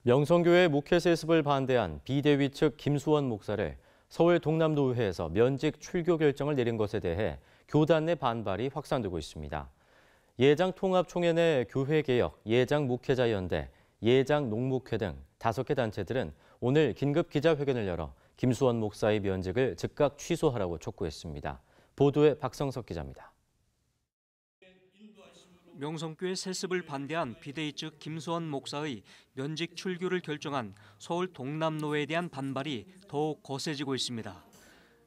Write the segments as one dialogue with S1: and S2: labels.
S1: 명성교회 목회 세습을 반대한 비대위 측 김수원 목사를 서울 동남노회에서 면직 출교 결정을 내린 것에 대해 교단 내 반발이 확산되고 있습니다. 예장통합총회 내 교회개혁, 예장목회자연대, 예장농목회 등 5개 단체들은 오늘 긴급 기자회견을 열어 김수원 목사의 면직을 즉각 취소하라고 촉구했습니다. 보도에 박성석 기자입니다.
S2: 명성교회 세습을 반대한 비대위 측 김수원 목사의 면직 출교를 결정한 서울 동남노회에 대한 반발이 더욱 거세지고 있습니다.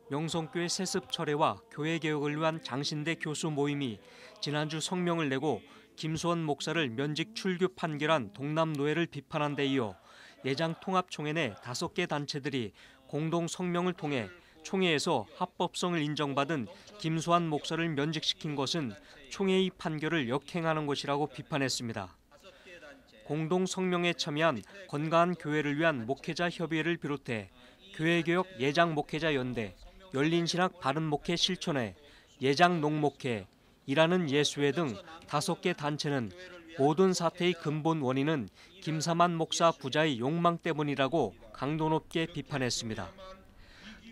S2: 명성교회 세습 철회와 교회 개혁을 위한 장신대 교수 모임이 지난주 성명을 내고 김수원 목사를 면직 출교 판결한 동남노회를 비판한 데 이어 예장통합총회 내 5개 단체들이 공동 성명을 통해 총회에서 합법성을 인정받은 김수환 목사를 면직시킨 것은 총회의 판결을 역행하는 것이라고 비판했습니다. 공동 성명에 참여한 건강한 교회를 위한 목회자 협의회를 비롯해 교회개혁 예장목회자연대, 열린신학 바른목회 실천회, 예장농목회, 일하는 예수회 등 5개 단체는 모든 사태의 근본 원인은 김사만 목사 부자의 욕망 때문이라고 강도 높게 비판했습니다.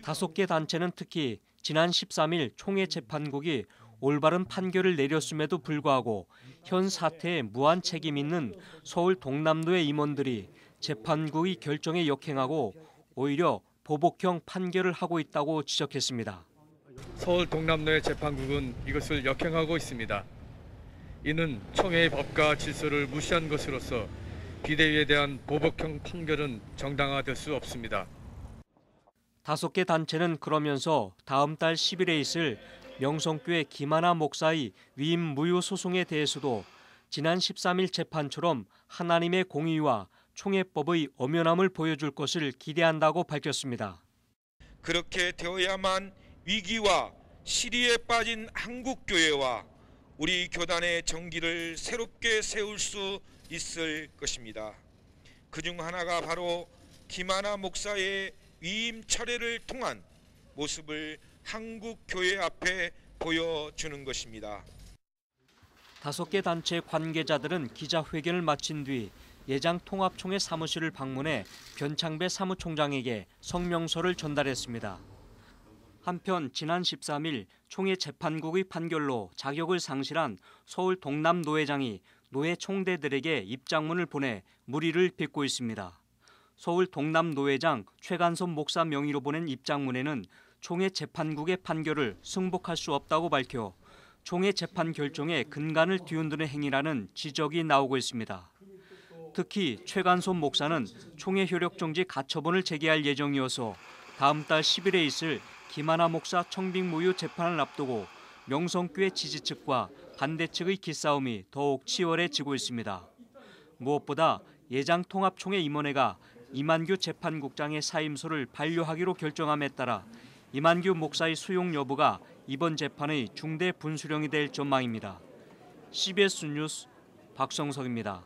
S2: 5개 단체는 특히 지난 13일 총회 재판국이 올바른 판결을 내렸음에도 불구하고 현 사태에 무한 책임 있는 서울 동남노회 임원들이 재판국의 결정에 역행하고 오히려 보복형 판결을 하고 있다고 지적했습니다.
S3: 서울 동남노회 재판국은 이것을 역행하고 있습니다. 이는 총회의 법과 질서를 무시한 것으로서 비대위에 대한 보복형 판결은 정당화될 수 없습니다.
S2: 5개 단체는 그러면서 다음 달 10일에 있을 명성교회 김하나 목사의 위임 무효 소송에 대해서도 지난 13일 재판처럼 하나님의 공의와 총회법의 엄연함을 보여줄 것을 기대한다고 밝혔습니다.
S4: 그렇게 되어야만 위기와 시리에 빠진 한국교회와 우리 교단의 정기를 새롭게 세울 수 있을 것입니다. 그중 하나가 바로 김하나 목사의 위임 철회를 통한 모습을 한국 교회 앞에 보여주는 것입니다.
S2: 5개 단체 관계자들은 기자회견을 마친 뒤 예장통합총회 사무실을 방문해 변창배 사무총장에게 성명서를 전달했습니다. 한편 지난 13일 총회 재판국의 판결로 자격을 상실한 서울 동남노회장이 노회 총대들에게 입장문을 보내 물의를 빚고 있습니다. 서울 동남노회장 최간섭 목사 명의로 보낸 입장문에는 총회 재판국의 판결을 승복할 수 없다고 밝혀 총회 재판 결정에 근간을 뒤흔드는 행위라는 지적이 나오고 있습니다. 특히 최간섭 목사는 총회 효력 정지 가처분을 제기할 예정이어서 다음 달 10일에 있을 김하나 목사 청빙 무효 재판을 앞두고 명성교회 지지 측과 반대 측의 기싸움이 더욱 치열해지고 있습니다. 무엇보다 예장통합총회 임원회가 이만규 재판국장의 사임소를 반려하기로 결정함에 따라 이만규 목사의 수용 여부가 이번 재판의 중대 분수령이 될 전망입니다. CBS 뉴스 박성석입니다.